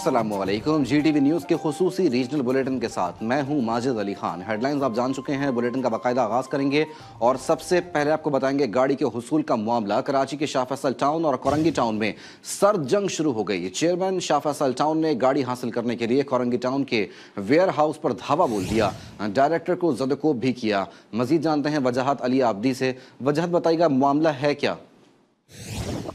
अस्सलामुअलैकुम। GTV news के खुसूसी regional bulletin के साथ मैं हूं माजिद अली खान। हेडलाइंस आप जान चुके हैं, बुलेटिन का बाकायदा आगाज़ करेंगे और सबसे पहले आपको बताएंगे गाड़ी के हुसूल का मामला। कराची के शाह फैसल टाउन और कोरंगी टाउन में सर्द जंग शुरू हो गई। चेयरमैन शाह फैसल टाउन ने गाड़ी हासिल करने के लिए कोरंगी टाउन के वेयर हाउस पर धावा बोल दिया, डायरेक्टर को जदकोब भी किया। मजीद जानते हैं वजाहत अली आबदी से। वजाहत बताइएगा, मामला है क्या?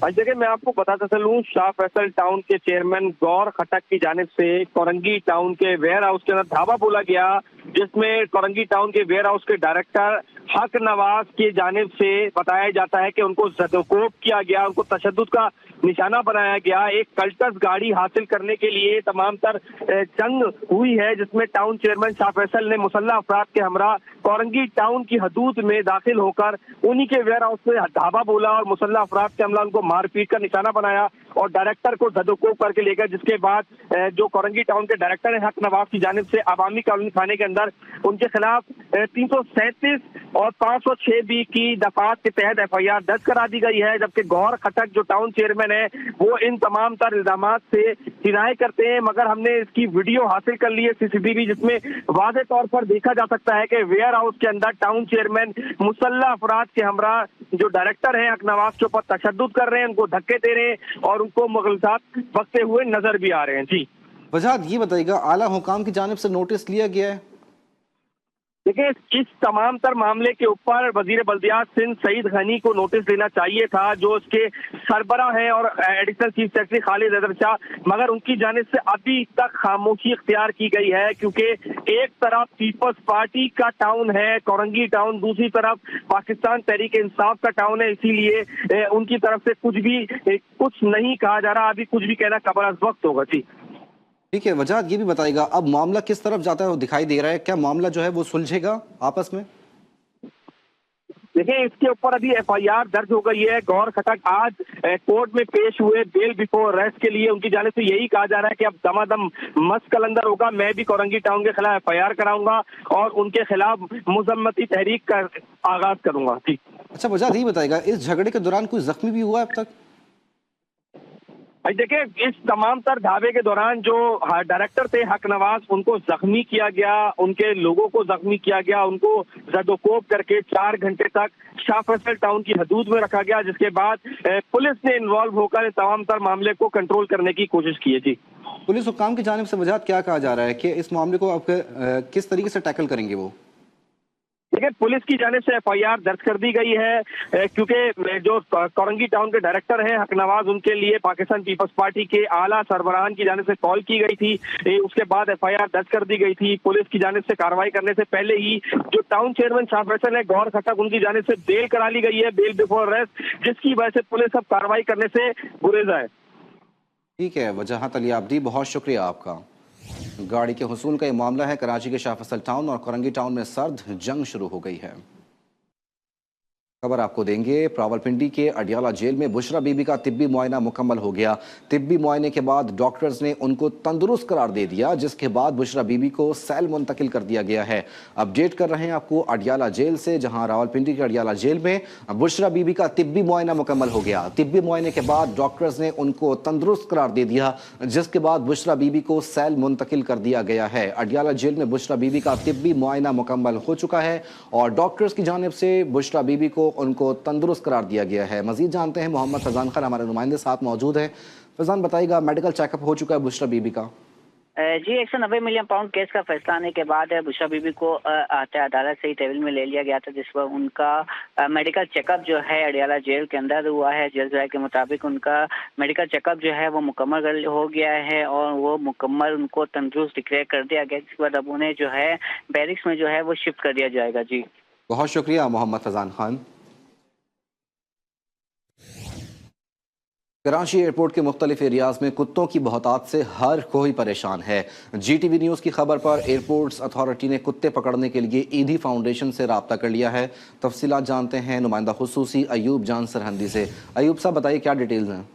आज देखिए, मैं आपको बताता चलूं, शाह फैसल टाउन के चेयरमैन गौर खटक की जानिब से कोरंगी टाउन के वेयर हाउस के अंदर धावा बोला गया, जिसमें कोरंगी टाउन के वेयर हाउस के डायरेक्टर हक नवाज की जानिब से बताया जाता है कि उनको ज़दोकोब किया गया, उनको तशद्दुद का निशाना बनाया गया। एक कल्टस गाड़ी हासिल करने के लिए तमाम तर जंग हुई है, जिसमें टाउन चेयरमैन शाह फैसल ने मुसल्लह अफराद के हमरा कोरंगी टाउन की हदूद में दाखिल होकर उन्हीं के वेयर हाउस में धावा बोला और मुसल्लह अफराद के हमला उनको मारपीट का निशाना बनाया और डायरेक्टर को ज़दोकोब करके ले गए। जिसके बाद जो कोरंगी टाउन के डायरेक्टर है हक नवाज की जानिब से अवामी कॉलोनी थाने के अंदर उनके खिलाफ 337 और 506 बी की दफात के तहत FIR दर्ज करा दी गई है। जबकि गौर खटक जो टाउन चेयरमैन है वो इन तमाम तर इल्जामात से किनाए करते हैं, मगर हमने इसकी वीडियो हासिल कर ली है CCTV, जिसमें वाज़े तौर पर देखा जा सकता है कि वेयर हाउस के अंदर टाउन चेयरमैन मुसल्लह अफराद के हमरा जो डायरेक्टर है हक नवाज के ऊपर तशद्दुद कर रहे हैं, उनको धक्के दे रहे हैं और उनको मुग़लज़ात बकते हुए नजर भी आ रहे हैं। जी वजाहत ये बताइएगा, आला हुकाम की जानिब से नोटिस लिया गया है? देखिए, इस तमाम तर मामले के ऊपर वजीर बल्दियात सिंध सईद गनी को नोटिस देना चाहिए था, जो उसके सरबराह हैं और additional chief secretary Khalid Haider Shah, मगर उनकी जानिब से अभी तक खामोशी इख्तियार की गई है। क्योंकि एक तरफ पीपल्स पार्टी का टाउन है कोरंगी टाउन, दूसरी तरफ पाकिस्तान तहरीक इंसाफ का टाउन है, इसीलिए उनकी तरफ से कुछ नहीं कहा जा रहा। अभी कुछ भी कहना कबल अज़ वक्त होगा। जी ठीक है, वजाहत ये भी बताइएगा, अब मामला किस तरफ जाता है वो दिखाई दे रहा है? क्या मामला जो है वो सुलझेगा आपस में? देखिए, इसके ऊपर अभी FIR दर्ज हो गई है। गौर खटक आज कोर्ट में पेश हुए बेल बिफोर अरेस्ट के लिए। उनकी जानिब से यही कहा जा रहा है कि अब दमादम मस्त कलंदर होगा, मैं भी कोरंगी टाउन के खिलाफ FIR कराऊंगा और उनके खिलाफ मुजम्मती तहरीक का आगाज करूंगा। ठीक। अच्छा वजाहत ये बताइएगा, इस झगड़े के दौरान कोई जख्मी भी हुआ है अब तक? देखिए, इस तमाम तर धावे के दौरान जो डायरेक्टर थे हक नवाज, उनको जख्मी किया गया, उनके लोगों को जख्मी किया गया, उनको ज़दोकोब करके 4 घंटे तक शाह फैसल टाउन की हदूद में रखा गया। जिसके बाद पुलिस ने इन्वॉल्व होकर तमाम तर मामले को कंट्रोल करने की कोशिश की है। जी पुलिस हुकाम की जानिब से वजाहत क्या कहा जा रहा है कि इस मामले को आप किस तरीके से टैकल करेंगे वो? देखिए, पुलिस की जानिब से FIR दर्ज कर दी गई है, क्योंकि जो कोरंगी टाउन के डायरेक्टर हैं हक नवाज, उनके लिए पाकिस्तान पीपल्स पार्टी के आला सरबराहान की जानिब से कॉल की गई थी। उसके बाद FIR दर्ज कर दी गई थी। पुलिस की जानिब से कार्रवाई करने से पहले ही जो टाउन चेयरमैन शाह फैसल है गौर खटक, उनकी जानिब से बेल करा ली गई है, बेल बिफोर अरेस्ट, जिसकी वजह से पुलिस अब कार्रवाई करने से गुरेजा है। ठीक है, वजाहत अली आबदी, बहुत शुक्रिया आपका। गाड़ी के हुसूल का ये मामला है। कराची के शाह फैसल टाउन और कोरंगी टाउन में सर्द जंग शुरू हो गई है। खबर आपको देंगे, रावलपिंडी के अडियाला जेल में बुशरा बीबी का तिब्बी मुआयना मुकम्मल हो गया। तिब्बी मुआयने के बाद डॉक्टर्स ने उनको तंदुरुस्त करार दे दिया, जिसके बाद बुशरा बीबी को सेल मुंतकिल कर दिया गया है। अपडेट कर रहे हैं आपको अडियाला जेल से, जहां रावलपिंडी के अडियाला जेल में बुशरा बीबी का तिब्बी मुआयना मुकम्मल हो गया। तिब्बी मुआयने के बाद डॉक्टर्स ने उनको तंदुरुस्त करार दे दिया, जिसके बाद बुशरा बीबी को सेल मुंतकिल कर दिया गया है। अडियाला जेल में बुशरा बीबी का तिब्बी मुआयना मुकम्मल हो चुका है और डॉक्टर्स की जानिब से बुशरा बीबी को उनको तंदुरुस्त करार दिया गया है। मजीद जानते हैं, मोहम्मद फैजान खान हमारे नुमाइंदे साथ मौजूद है। फैजान बताइएगा, मेडिकल चेकअप हो चुका है बुशरा बीबी का? जी, 190 मिलियन पाउंड केस का फैसला आने के बाद बुशरा बीबी को अदालत से ही टेबल में ले लिया गया था, जिस पर उनका मेडिकल चेकअप जो है अडियाला जेल के अंदर हुआ है। जेल राय के मुताबिक उनका मेडिकल चेकअप जो है वो मुकम्मल हो गया है और वो मुकम्मल उनको तंदुरुस्त डिक्लेयर कर दिया गया, जिसके बाद अब उन्हें जो है बैरिक्स में जो है वो शिफ्ट कर दिया जाएगा। जी बहुत शुक्रिया मोहम्मद फैजान खान। कराची एयरपोर्ट के मुख्तलिफ एरियाज में कुत्तों की बहुतात से हर कोई परेशान है। GTV न्यूज़ की खबर पर एयरपोर्ट्स अथॉरिटी ने कुत्ते पकड़ने के लिए ईदी फाउंडेशन से रब्ता कर लिया है। तफसीलात जानते हैं नुमाइंदा खुसूसी अयूब जान सरहंदी से। अयूब साहब बताइए, क्या डिटेल्स हैं?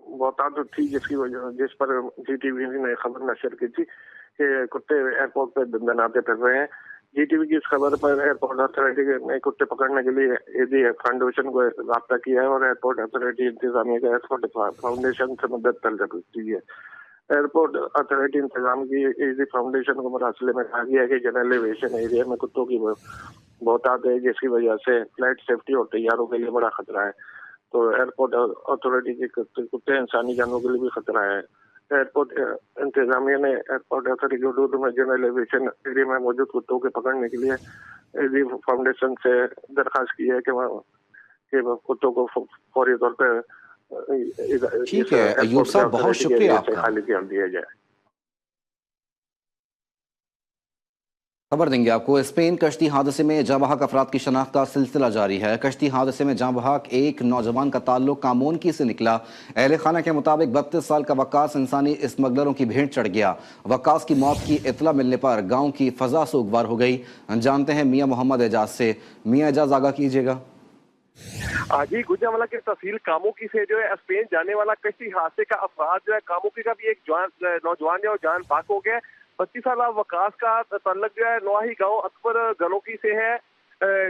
बहुत थी जिस पर GTV ने खबर नशर की थी कि कुत्ते एयरपोर्ट पे दंदनाते फिर रहे हैं। जीटीवी की इस खबर पर एयरपोर्ट अथॉरिटी ने कुत्ते पकड़ने के लिए एडी फाउंडेशन को राब्ता किया है और एयरपोर्ट अथॉरिटी इंतजामिया का एयरपोर्ट फाउंडेशन से मदद तलब की है। एयरपोर्ट अथॉरिटी इंतजाम की एडी फाउंडेशन को मुरासले में कहा गया है कि जनरल एविएशन एरिया में कुत्तों की बहुतायत है, जिसकी वजह से फ्लाइट सेफ्टी और तैयारों के लिए बड़ा खतरा है। तो एयरपोर्ट अथॉरिटी के कुत्ते इंसानी जानों के लिए भी खतरा है। एयरपोर्ट इंतजामिया ने एयरपोर्ट अथॉरिटी के हदूद में जनरल एविएशन एरिया में मौजूद कुत्तों के पकड़ने के लिए एडी फाउंडेशन से दरखास्त की है कि वो कुत्तों को फौरी तौर पर ठीक है अयूब साहब, बहुत शुक्रिया आपका। खाली कर दिया जाए। खबर देंगे आपको। स्पेन कश्ती हादसे में जाँ बहक अफराद की शनाख्त का सिलसिला जारी है। कश्ती हादसे में जाँ बहक एक नौजवान का ताल्लुक कामोनकी से निकला। अहले खाना के मुताबिक 32 साल का वक्कास इंसानी स्मगलरों की भेंट चढ़ गया। वक्कास की मौत की इतला मिलने पर गांव की फजा सोगवार हो गई। जानते हैं मियां मोहम्मद एजाज से। मियां एजाज, आगाह कीजिएगा। जी, गुजरांवाला के तहसील कामोकी से जो है स्पेन जाने वाला कश्ती हादसे का अफराद जो है कामोकी का भी एक नौजवान जो जान बाक हो गया। 25 साल वकास का तल्लक जो है नवाही गांव अकबर गनोकी से है,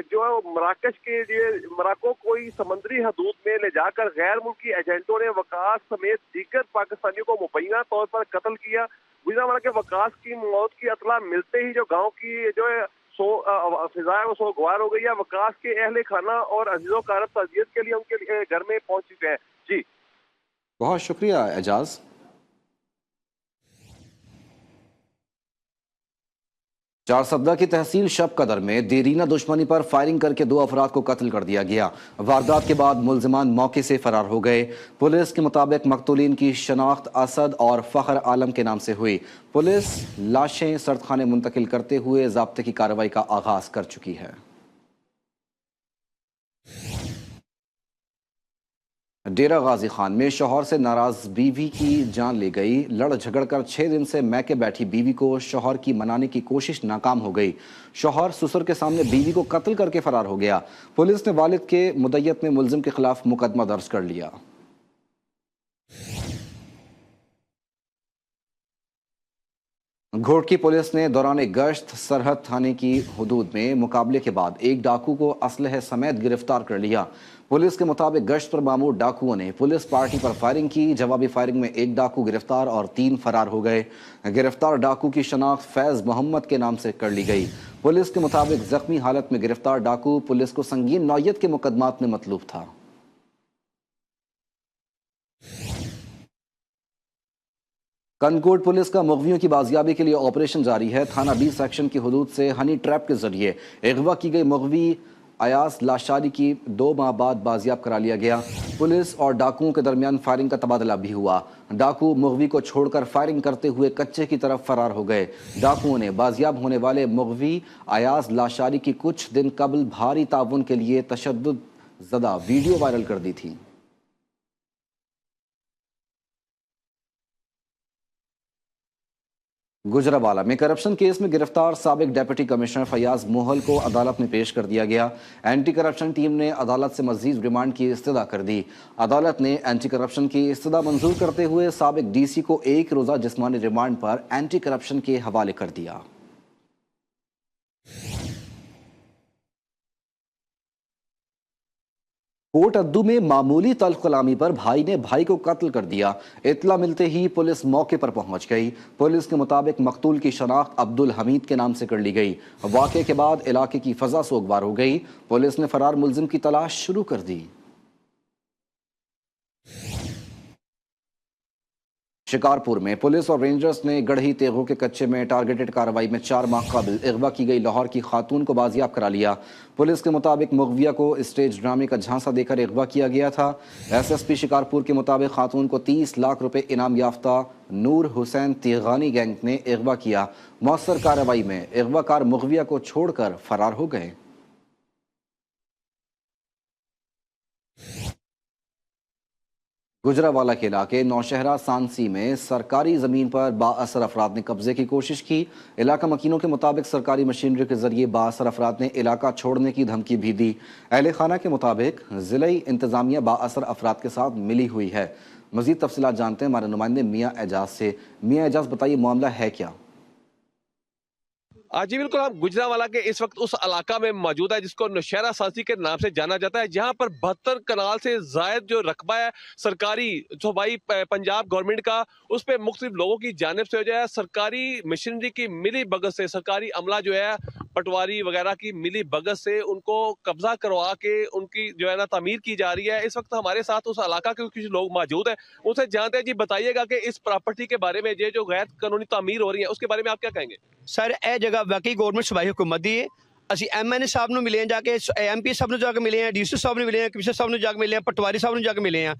जो मराकश के लिए मराको कोई समुद्री हदूद में ले जाकर गैर मुल्की एजेंटों ने वकास समेत दीगर पाकिस्तानियों को मुबैना तौर पर कत्ल किया। गुजरांवाला के वकास की मौत की इतला मिलते ही जो गाँव की जो है फिजा है वो सोगवार हो गई है। वकास के अहले खाना और अजीजों कारब तजियत के लिए उनके घर में पहुंच चुके हैं। जी, बहुत शुक्रिया एजाज। चारसद्दा की तहसील शबकदर में देरीना दुश्मनी पर फायरिंग करके 2 अफराद को कत्ल कर दिया गया। वारदात के बाद मुलजिमान मौके से फरार हो गए। पुलिस के मुताबिक मकतूलीन की शनाख्त असद और फखर आलम के नाम से हुई। पुलिस लाशें सर्दखाने मुंतकिल करते हुए ज़ाब्ते की कार्रवाई का आगाज कर चुकी है। डेरा गाजी खान में शौहर से नाराज बीवी की जान ले गई। लड़ झगड़ कर 6 दिन से मैके बैठी बीवी को शौहर की मनाने की कोशिश नाकाम हो गई। शौहर ससुर के सामने बीवी को कत्ल करके फरार हो गया। पुलिस ने वालिद के मुद्दयत में मुलजिम के खिलाफ मुकदमा दर्ज कर लिया। घोटकी पुलिस ने दौरान गश्त सरहद थाने की हदूद में मुकाबले के बाद एक डाकू को असलहे समेत गिरफ्तार कर लिया। पुलिस के मुताबिक गश्त पर मामूर डाकुओं ने पुलिस पार्टी पर फायरिंग की। जवाबी फायरिंग में एक डाकू गिरफ्तार और 3 फरार हो गए। गिरफ्तार डाकू की शनाख्त फैज मोहम्मद के नाम से कर ली गई। पुलिस के मुताबिक जख्मी हालत में गिरफ्तार डाकू पुलिस को संगीन नौयत के मुकदमात में मतलूब था। कनकोट पुलिस का मुग़वियों की बाजियाबी के लिए ऑपरेशन जारी है। थाना 20 सेक्शन की हदूद से हनी ट्रैप के जरिए अगवा की गई मुग़वी अयास लाशारी की 2 माह बाद बाजियाब करा लिया गया। पुलिस और डाकुओं के दरमियान फायरिंग का तबादला भी हुआ। डाकू मुग़वी को छोड़कर फायरिंग करते हुए कच्चे की तरफ फरार हो गए। डाकुओं ने बाजियाब होने वाले मुग़वी अयास लाशारी की कुछ दिन कबल भारी ताउन के लिए तशद्दुद ज़दा वीडियो वायरल कर दी थी। गुजरांवाला में करप्शन केस में गिरफ्तार साबिक डिप्टी कमिश्नर फयाज मोहल को अदालत में पेश कर दिया गया। एंटी करप्शन टीम ने अदालत से मजीद रिमांड की इस्तदा कर दी। अदालत ने एंटी करप्शन की इस्तदा मंजूर करते हुए साबिक डीसी को 1 रोज़ा जिस्मानी रिमांड पर एंटी करप्शन के हवाले कर दिया। कोट अद्दू में मामूली तल्ख कलामी पर भाई ने भाई को कत्ल कर दिया। इतला मिलते ही पुलिस मौके पर पहुंच गई। पुलिस के मुताबिक मकतूल की शनाख्त अब्दुल हमीद के नाम से कर ली गई। वाक़े के बाद इलाके की फजा सोगवार हो गई। पुलिस ने फरार मुलजिम की तलाश शुरू कर दी। शिकारपुर में पुलिस और रेंजर्स ने गढ़ी तेगों के कच्चे में टारगेटेड कार्रवाई में 4 माह कबल अगवा की गई लाहौर की खातून को बाजियाब करा लिया। पुलिस के मुताबिक मुग़विया को स्टेज ड्रामे का झांसा देकर अगवा किया गया था। SSP शिकारपुर के मुताबिक खातून को 30 लाख रुपए इनाम याफ्ता नूर हुसैन तिगानी गैंग ने अगवा किया। मौसर कार्रवाई में अगवाकार मुग़विया को छोड़कर फरार हो गए। गुजरांवाला के इलाके नौशहरा सांसी में सरकारी ज़मीन पर बाअसर अफराद ने कब्जे की कोशिश की। इलाका मकीनों के मुताबिक सरकारी मशीनरी के जरिए बाअसर अफराद ने इलाका छोड़ने की धमकी भी दी। अहले खाना के मुताबिक ज़िलाई इंतज़ामिया बाअसर अफराद के साथ मिली हुई है। मज़ीद तफसीलात जानते हैं हमारे नुमाइंदे मियाँ एजाज से। मियाँ एजाज, बताइए मामला है क्या? आज जी बिल्कुल, हम गुजरांवाला के इस वक्त उस इलाका में मौजूद है जिसको नौशहरा साजी के नाम से जाना जाता है, जहां पर 72 कनाल से जायद जो रकबा है सरकारी सूबाई पंजाब गवर्नमेंट का, उस पे मुख्तलिफ लोगों की जानिब से जो है सरकारी मशीनरी की मिली भगत से, सरकारी अमला जो है पटवारी वगैरह की मिली भगत से उनको कब्जा करवा के उनकी जो है ना तामीर की जा रही है। इस वक्त हमारे साथ उस इलाका के कुछ लोग मौजूद हैं, उनसे जानते हैं। जी बताइएगा कि इस प्रॉपर्टी के बारे में, ये जो गैर कानूनी तामीर हो रही है उसके बारे में आप क्या कहेंगे? सर ਇਹ ਜਗ੍ਹਾ ਵਾਕਈ ਗਵਰਨਮੈਂਟ ਸੂਬਾਈ ਹੁਕੂਮਤ ਦੀ ਹੈ। ਅਸੀਂ ਐਮਐਨਏ ਸਾਹਿਬ ਨੂੰ ਮਿਲੇ ਜਾ ਕੇ, ਐਮਪੀ ਸਾਹਿਬ ਨੂੰ ਜਾ ਕੇ ਮਿਲੇ ਆ, ਡੀਸੀ ਸਾਹਿਬ ਨੂੰ ਮਿਲੇ ਆ, ਕਮਿਸ਼ਨਰ ਸਾਹਿਬ ਨੂੰ ਜਾ ਕੇ ਮਿਲੇ ਆ, ਪਟਵਾਰੀ ਸਾਹਿਬ ਨੂੰ ਜਾ ਕੇ ਮਿਲੇ ਆ।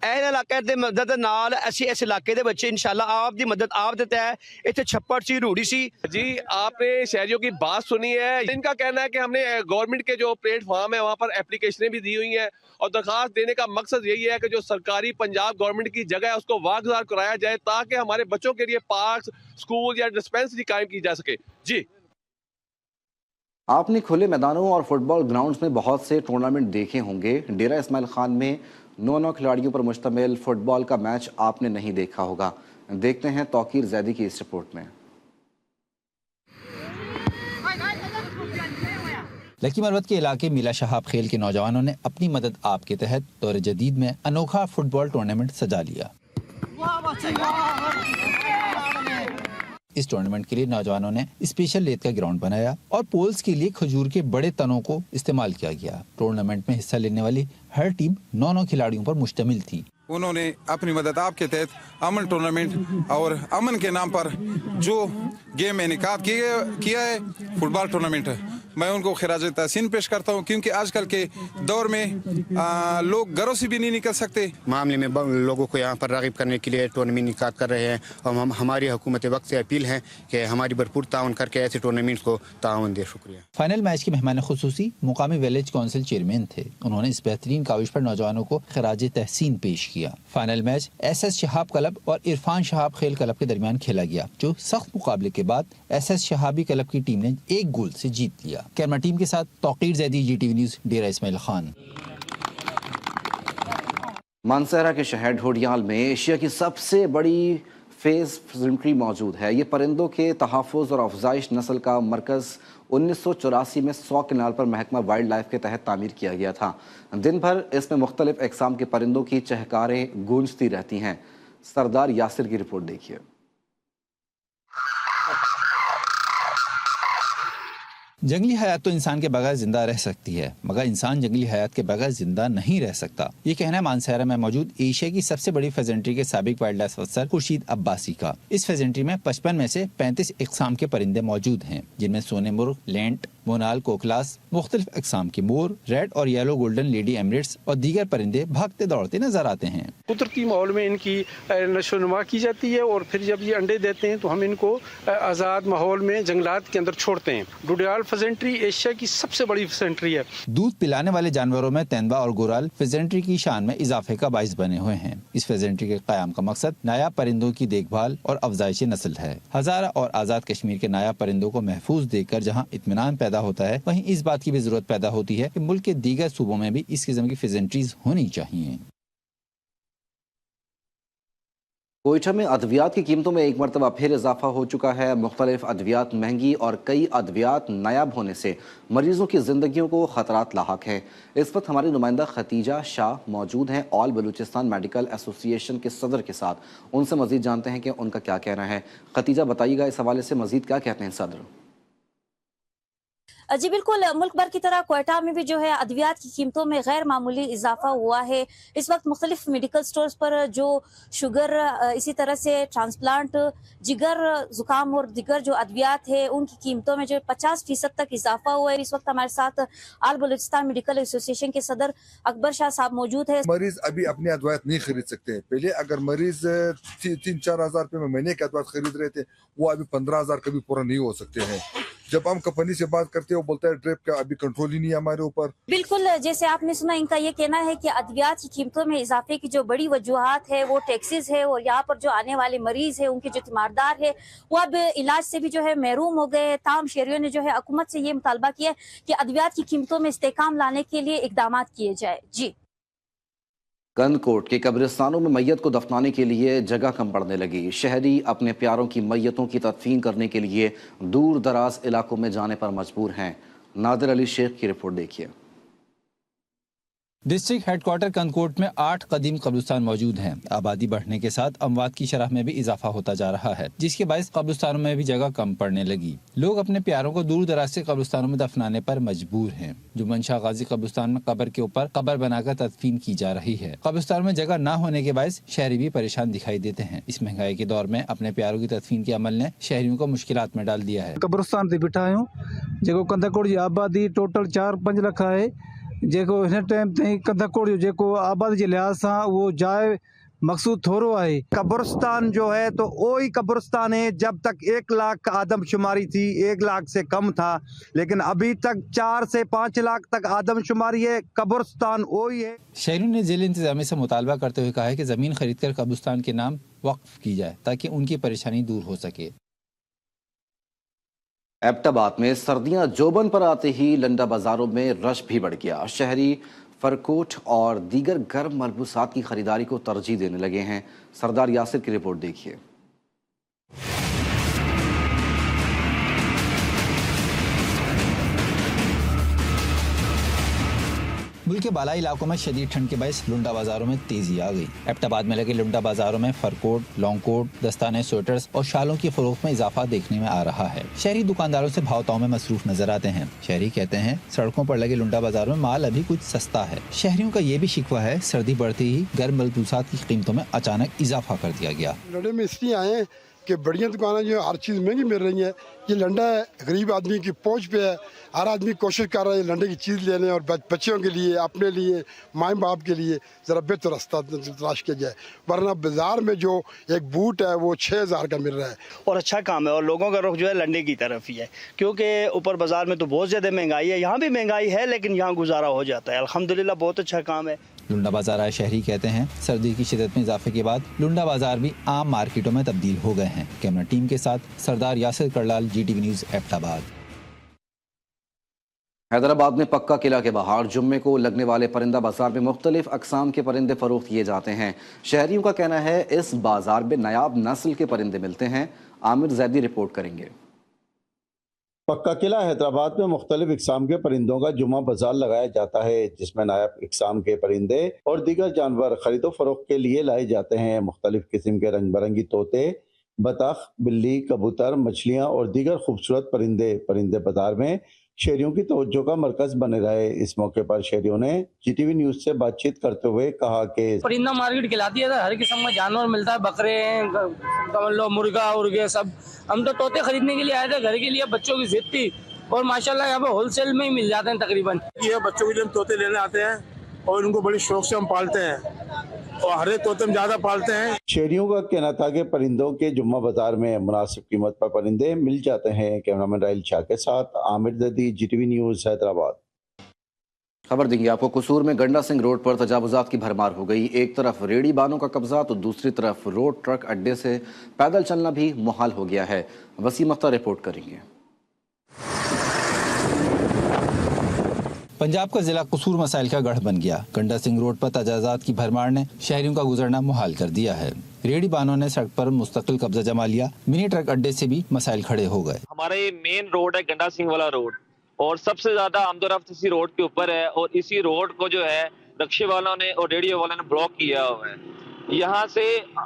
ਇਹ ਇਲਾਕੇ ਦੇ ਮਦਦ ਨਾਲ ਅਸੀਂ ਇਸ ਇਲਾਕੇ ਦੇ ਬੱਚੇ इंशाल्लाह आप दी मदद आप देता है। इतने छप्पड़ सी रूढ़ी सी। जी आपने शहरियों की बात सुनी है, इनका कहना है कि हमने गवर्नमेंट के जो प्लेटफॉर्म है वहाँ पर एप्लीकेशनें भी दी हुई हैं और दरखास्त देने का मकसद यही है कि जो सरकारी पंजाब गवर्नमेंट की जगह है उसको वागजार कराया जाए ताकि हमारे बच्चों के लिए पार्क, स्कूल या डिस्पेंसरी कायम की जा सके। जी आपने खुले मैदानों और फुटबॉल ग्राउंड्स में बहुत से टूर्नामेंट देखे होंगे। डेरा इस्माइल खान में 9 खिलाड़ियों पर मुश्तमिल फुटबॉल का मैच आपने नहीं देखा होगा। देखते हैं तौकीर जैदी की इस रिपोर्ट में। लकी मरवत के इलाके मिला शहाब खेल के नौजवानों ने अपनी मदद आप के तहत दौर जदीद में अनोखा फुटबॉल टूर्नामेंट सजा लिया। इस टूर्नामेंट के लिए नौजवानों ने स्पेशल रेत का ग्राउंड बनाया और पोल्स के लिए खजूर के बड़े तनों को इस्तेमाल किया गया। टूर्नामेंट में हिस्सा लेने वाली हर टीम 9 खिलाड़ियों पर मुश्तमिल थी। उन्होंने अपनी मदद आपके तहत अमन टूर्नामेंट और अमन के नाम पर जो गेम में इनेकाद किया है फुटबॉल टूर्नामेंट, मैं उनको खिराज तहसीन पेश करता हूं, क्योंकि आजकल के दौर में लोग घरों से भी नहीं निकल सकते। मामले में लोगों को यहाँ पर राग़िब करने के लिए टूर्नामेंट इनेकाद कर रहे हैं और हम हमारी हुकूमत वक्त से अपील है कि हमारी भरपूर ताउन करके ऐसे टूर्नामेंट को ताउन दे। शुक्रिया। फाइनल मैच के मेहमान खुसूसी मुकामी विलेज काउंसिल चेयरमैन थे। उन्होंने इस बेहतरीन काविश पर नौजवानों को खिराज तहसीन पेश किया। Final match SS Shahab club और इरफान शहाब खेल क्लब के दरमियान खेला गया, जो सख्त मुकाबले के बाद SS शहाबी क्लब की टीम ने 1 गोल से जीत लिया। कैमरा टीम के साथ तौकीर जैदी, GTV न्यूज़, डेरा इस्माइल खान। मानसहरा के शहर ढोडियाल में एशिया की सबसे बड़ी फेज सेंचुरी मौजूद है। ये परिंदों के तहफ़्फ़ुज़ और अफजाइश नस्ल का मरकज़ 1984 में 100 कनाल पर महकमा वाइल्ड लाइफ के तहत तामीर किया गया था। दिन भर इसमें मुख्तलिफ अक़साम के परिंदों की चहकारें गूंजती रहती हैं। सरदार यासिर की रिपोर्ट देखिए। जंगली हयात तो इंसान के बगैर जिंदा रह सकती है, मगर इंसान जंगली हयात के बगैर जिंदा नहीं रह सकता। ये कहना है मानसहरा में मौजूद एशिया की सबसे बड़ी फेजेंट्री के साबिक वाइल्ड लाइफ अफसर खुर्शीद अब्बासी का। इस फेजेंट्री में 55 में से 35 अक़साम के परिंदे मौजूद हैं, जिनमें सोने मुर्ग, लेंट, मोनाल, कोकलास, मुख्तलिफ अक़साम के मोर, रेड और येलो गोल्डन लेडी एमरेट्स और दीगर परिंदे भागते दौड़ते नजर आते हैं। कुदरती माहौल में इनकी नशोनुमा की जाती है और फिर जब ये अंडे देते हैं तो हम इनको आज़ाद माहौल में जंगलात के अंदर छोड़ते हैं। ढोडियाल फेजेंट्री एशिया की सबसे बड़ी फेजेंट्री है। दूध पिलाने वाले जानवरों में तेंदुआ और गोराल फेजेंट्री की शान में इजाफे का बाइस बने हुए हैं। इस फेजेंट्री के क़याम का मकसद नायाब परिंदों की देखभाल और अफजाइश नस्ल है। हज़ारा और आज़ाद कश्मीर के नायाब परिंदों को महफूज देखकर जहाँ इत्मीनान पैदा होता है, वहीं इस बात की भी जरूरत पैदा होती है कि मुल्क के दीगर सूबों में भी इस किस्म की फेजेंट्रीज होनी चाहिए। कोयटा में अद्वियात की कीमतों में एक मरतबा फिर इजाफा हो चुका है। मुख्तलिफ अद्वियात महंगी और कई अद्वियात नायाब होने से मरीजों की जिंदगियों को खतरात लाहक है। इस वक्त हमारी नुमाइंदा खतीजा शाह मौजूद हैं ऑल बलूचिस्तान मेडिकल एसोसिएशन के सदर के साथ। उनसे मजीद जानते हैं कि उनका क्या कहना है। खतीजा बताइएगा, इस हवाले से मजीद क्या कहते हैं सदर? जी बिल्कुल, मुल्क भर की तरह कोयटा में भी जो है अद्वियात की कीमतों में गैर मामूली इजाफा हुआ है। इस वक्त मुख्तलिफ मेडिकल स्टोर्स पर जो शुगर, इसी तरह से ट्रांसप्लांट, जिगर, जुकाम और दिगर जो अद्वियात है उनकी कीमतों में जो 50% तक इजाफा हुआ है। इस वक्त हमारे साथ आल बलूचिस्तान मेडिकल एसोसिएशन के सदर अकबर शाह साहब मौजूद है। मरीज अभी अपने अद्वियात नहीं खरीद सकते हैं। पहले अगर मरीज 3-4 हज़ार रुपए में महीने के अद्वियात खरीद रहे थे, वो अभी 15,000 कभी पूरा नहीं हो सकते हैं। जब हम कंपनी से बात करते हैं वो बोलता है ड्रिप का अभी कंट्रोल ही नहीं है हमारे ऊपर। बिल्कुल, जैसे आपने सुना, इनका ये कहना है कि अद्वियात की कीमतों में इजाफे की जो बड़ी वजूहात है वो टैक्सेस है और यहाँ पर जो आने वाले मरीज है उनके जो तीमारदार है वो अब इलाज से भी जो है महरूम हो गए। तमाम शहरियों ने जो है हुकूमत से ये मुतालबा किया कि अद्वियात की कीमतों में इस्तेकाम लाने के लिए इकदाम किए जाए। जी। कंदकोट के कब्रिस्तानों में मैयत को दफनाने के लिए जगह कम पड़ने लगी। शहरी अपने प्यारों की मैयतों की तदफीन करने के लिए दूर दराज इलाकों में जाने पर मजबूर हैं। नादिर अली शेख की रिपोर्ट देखिए। डिस्ट्रिक्ट हेडक्वार्टर कंदकोट में 8 कदीम कब्रिस्तान मौजूद हैं। आबादी बढ़ने के साथ अमवात की शरह में भी इजाफा होता जा रहा है, जिसके बायस कब्रिस्तानों में भी जगह कम पड़ने लगी। लोग अपने प्यारों को दूर दराज से कब्रिस्तानों में दफनाने पर मजबूर हैं। जुम्मन शाह गाजी कब्रिस्तान में कब्र के ऊपर कब्र बनाकर तदफीन की जा रही है। कब्रिस्तान में जगह न होने के बायस शहरी भी परेशान दिखाई देते हैं। इस महंगाई के दौर में अपने प्यारों की तदफीन के अमल ने शहरियों को मुश्किलात में डाल दिया है। कब्रिस्तान ते बिठा आहियूं, जेको कंदकोट जी आबादी टोटल 4-5 लख है, जेको हिन टाइम ताईं कंदकोट जो जेको आबादी जे लिहाज सां उहो जाइ मकसूद थोरो आहे। कब्रिस्तान जो है तो वही कब्रिस्तान है जब तक 1 लाख आदमशुमारी थी, 1 लाख से कम था, लेकिन अभी तक 4 से 5 लाख तक आदमशुमारी है। कब्रिस्तान वही है। शहरियों ने जिले इंतजामिया से मुतालबा करते हुए कहा है कि जमीन खरीद कर कब्रिस्तान के नाम वक्फ की जाए ताकि उनकी परेशानी दूर हो सके। एबटाबाद में सर्दियां जोबन पर आते ही लंडा बाजारों में रश भी बढ़ गया। शहरी फरकोट और दीगर गर्म मलबूसात की खरीदारी को तरजीह देने लगे हैं। सरदार यासिर की रिपोर्ट देखिए। मुल्क के बालाई इलाकों में शदीद ठंड के बायस लुंडा बाजारों में तेजी आ गई। एबटाबाद में लगे लुंडा बाजारों में फरकोट, लॉन्ग कोट, दस्ताने, स्वेटर्स और शालों की फरोख्त में इजाफा देखने में आ रहा है। शहरी दुकानदारों से भाव-ताव में मसरूफ नजर आते हैं। शहरी कहते हैं सड़कों पर लगे लुंडा बाजारों में माल अभी कुछ सस्ता है। शहरियों का ये भी शिकवा है सर्दी बढ़ते ही गर्म मलबूसात की कीमतों में अचानक इजाफा कर दिया गया। लंडे में इसलिए आए हैं कि बढ़िया दुकानें जो हर चीज़ महंगी मिल रही है। ये लंडा है, गरीब आदमी की पहुंच पे है। हर आदमी कोशिश कर रहा है लंडे की चीज़ लेने और बच्चों के लिए, अपने लिए, माँ बाप के लिए ज़रा बेहतर रास्ता तलाश किया जाए। वरना बाजार में जो एक बूट है वो 6000 का मिल रहा है। और अच्छा काम है और लोगों का रुख जो है लंडे की तरफ ही है, क्योंकि ऊपर बाजार में तो बहुत ज़्यादा महंगाई है। यहाँ भी महंगाई है लेकिन यहाँ गुजारा हो जाता है। अल्हम्दुलिल्लाह बहुत अच्छा काम है। लुंडा बाजार आए शहरी कहते हैं सर्दी की शिद्दत में इजाफे के बाद लुंडा बाजार भी आम मार्केटों में तब्दील हो गए हैं। कैमरा टीम के साथ सरदार यासिर करलाल, GTV न्यूज़, एबटाबाद। हैदराबाद में पक्का किला के बाहर जुम्मे को लगने वाले परिंदा बाजार में मुख्तलिफ अकसाम के परिंदे फरोख्त किए जाते हैं। शहरियों का कहना है इस बाजार में नायाब नस्ल के परिंदे मिलते हैं। आमिर जैदी रिपोर्ट करेंगे। पक्का किला हैदराबाद में मुख्तलिफ इकसाम के परिंदों का जुम्मा बाजार लगाया जाता है, जिसमें नायाब इकसाम के परिंदे और दीगर जानवर खरीदो फरोख्त के लिए लाए जाते हैं। मुख्तलिफ किस्म के रंग बिरंगी तोते, बतख, बिल्ली, कबूतर, मछलियाँ और दीगर खूबसूरत परिंदे बाजार में शहरियों की तवज्जो का मरकज बने रहे। इस मौके पर शहरियों ने GTV न्यूज़ से बातचीत करते हुए कहा कि परिंदा मार्केट खिलाती है, हर किस्म का जानवर मिलता है, बकरे हैं, मुर्गा उर्गे सब। हम तो तोते खरीदने के लिए आए थे, घर के लिए बच्चों की जिद थी और माशाल्लाह यहाँ पे होलसेल में ही मिल जाते हैं तकरीबन। ये बच्चों के लिए हम तोते लेने आते हैं और उनको बड़ी शौक से हम पालते हैं और हरे तोते हम ज्यादा पालते हैं। शहरियों का कहना था कि परिंदों के जुम्मा बाजार में मुनासिब कीमत पर परिंदे मिल जाते हैं। कैमरामैन राहिल शाह के साथ आमिर जदी, GTV न्यूज़, हैदराबाद। खबर देंगे आपको। कसूर में गंडा सिंह रोड पर तजावुजात की भरमार हो गई। एक तरफ रेडी बानों का कब्जा तो दूसरी तरफ रोड ट्रक अड्डे से पैदल चलना भी मुहाल हो गया है। वसीम अख्तर रिपोर्ट करेंगे। पंजाब का जिला कसूर मसाइल का गढ़ बन गया। गंडा सिंह रोड पर तजावुजात की भरमार ने शहरियों का गुजरना मुहाल कर दिया है। रेडी बानों ने सड़क पर मुस्तकिल कब्जा जमा लिया। मिनी ट्रक अड्डे से भी मसाइल खड़े हो गए। हमारा ये मेन रोड है गंडा सिंह वाला रोड और सबसे ज्यादा आमदोरफ्त इसी रोड के ऊपर है और इसी रोड को जो है रिक्शे वालों ने और रेडियो वालों ने ब्लॉक किया हुआ है। यहाँ से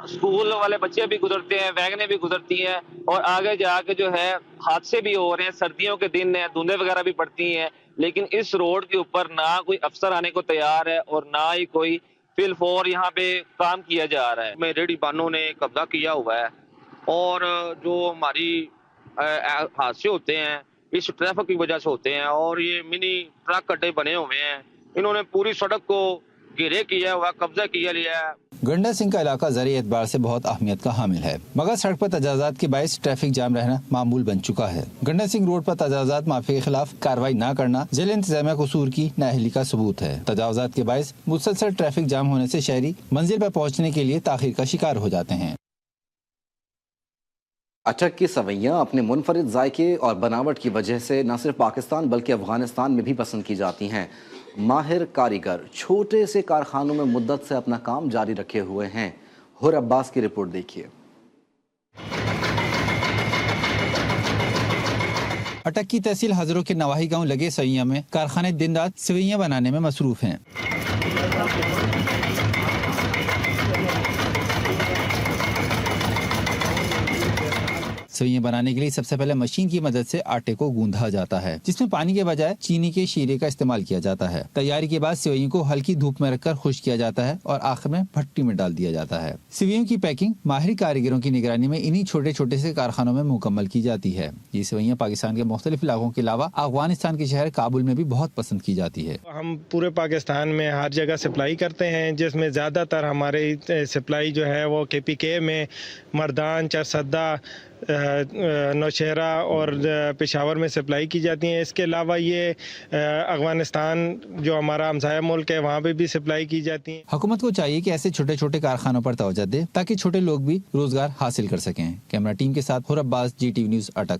स्कूल वाले बच्चे भी गुजरते हैं, वैगनें भी गुजरती हैं और आगे जाके जो है हादसे भी हो रहे हैं। सर्दियों के दिन है, धुंधें वगैरह भी पड़ती हैं, लेकिन इस रोड के ऊपर ना कोई अफसर आने को तैयार है और ना ही कोई फिलफोर यहाँ पे काम किया जा रहा है। रेडी बानों ने कब्जा किया हुआ है और जो हमारी हादसे होते हैं इस ट्रैफिक की वजह से होते हैं और ये मिनी ट्रक अड्डे बने हुए हैं। इन्होंने पूरी सड़क को घेरे किया हुआ, कब्जा किया लिया है। गंडा सिंह का इलाका ज़री एतबार से बहुत अहमियत का हामिल है, मगर सड़क पर तजावुजात के बायस ट्रैफिक जाम रहना मामूल बन चुका है। गंडा सिंह रोड पर तजावुजात माफी के खिलाफ कार्रवाई न करना जिला इंतजामिया कसूर की नाअहली का सबूत है। तजावुजात के बायस मुसलसल ट्रैफिक जाम होने से शहरी मंजिल पर पहुँचने के लिए ताखीर का शिकार हो जाते हैं। अटक की सवैयाँ अपने मुनफरिद जायके और बनावट की वजह से न सिर्फ पाकिस्तान बल्कि अफगानिस्तान में भी पसंद की जाती हैं। माहिर कारीगर छोटे से कारखानों में मुद्दत से अपना काम जारी रखे हुए हैं। हुर अब्बास की रिपोर्ट देखिए। अटक की तहसील हजरों के नवाही गांव लगे सवैया में कारखाने दिन रात सेवैयां बनाने में मसरूफ हैं। सेवैयां बनाने के लिए सबसे पहले मशीन की मदद से आटे को गूंधा जाता है, जिसमें पानी के बजाय चीनी के शीरे का इस्तेमाल किया जाता है। तैयारी के बाद सेवैयों को हल्की धूप में रखकर खुश्क किया जाता है और आखिर में भट्टी में डाल दिया जाता है। सेवैयों की पैकिंग माहिर कारीगरों की निगरानी में इन्हीं छोटे छोटे से कारखानों में मुकम्मल की जाती है। ये सेवैयां पाकिस्तान के मुख्तलिफ इलाकों के अलावा अफगानिस्तान के शहर काबुल में भी बहुत पसंद की जाती है। हम पूरे पाकिस्तान में हर जगह सप्लाई करते हैं, जिसमें ज़्यादातर हमारे सप्लाई जो है वो KPK में मर्दान, चरसद्दा, नौशहरा और पेशावर में सप्लाई की जाती हैं। इसके अलावा ये अफगानिस्तान जो हमारा हमसाया मुल्क है वहाँ पे भी सप्लाई की जाती हैं। हुकूमत को चाहिए कि ऐसे छोटे छोटे कारखानों पर तवज्जो दे ताकि छोटे लोग भी रोजगार हासिल कर सकें। कैमरा टीम के साथ हुर अब्बास, GTV न्यूज़, अटक।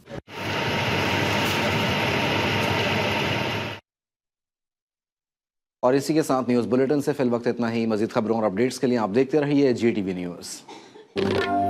और इसी के साथ न्यूज़ बुलेटिन से फिल वक्त इतना ही। मजीद खबरों और अपडेट्स के लिए आप देखते रहिए GTV न्यूज़।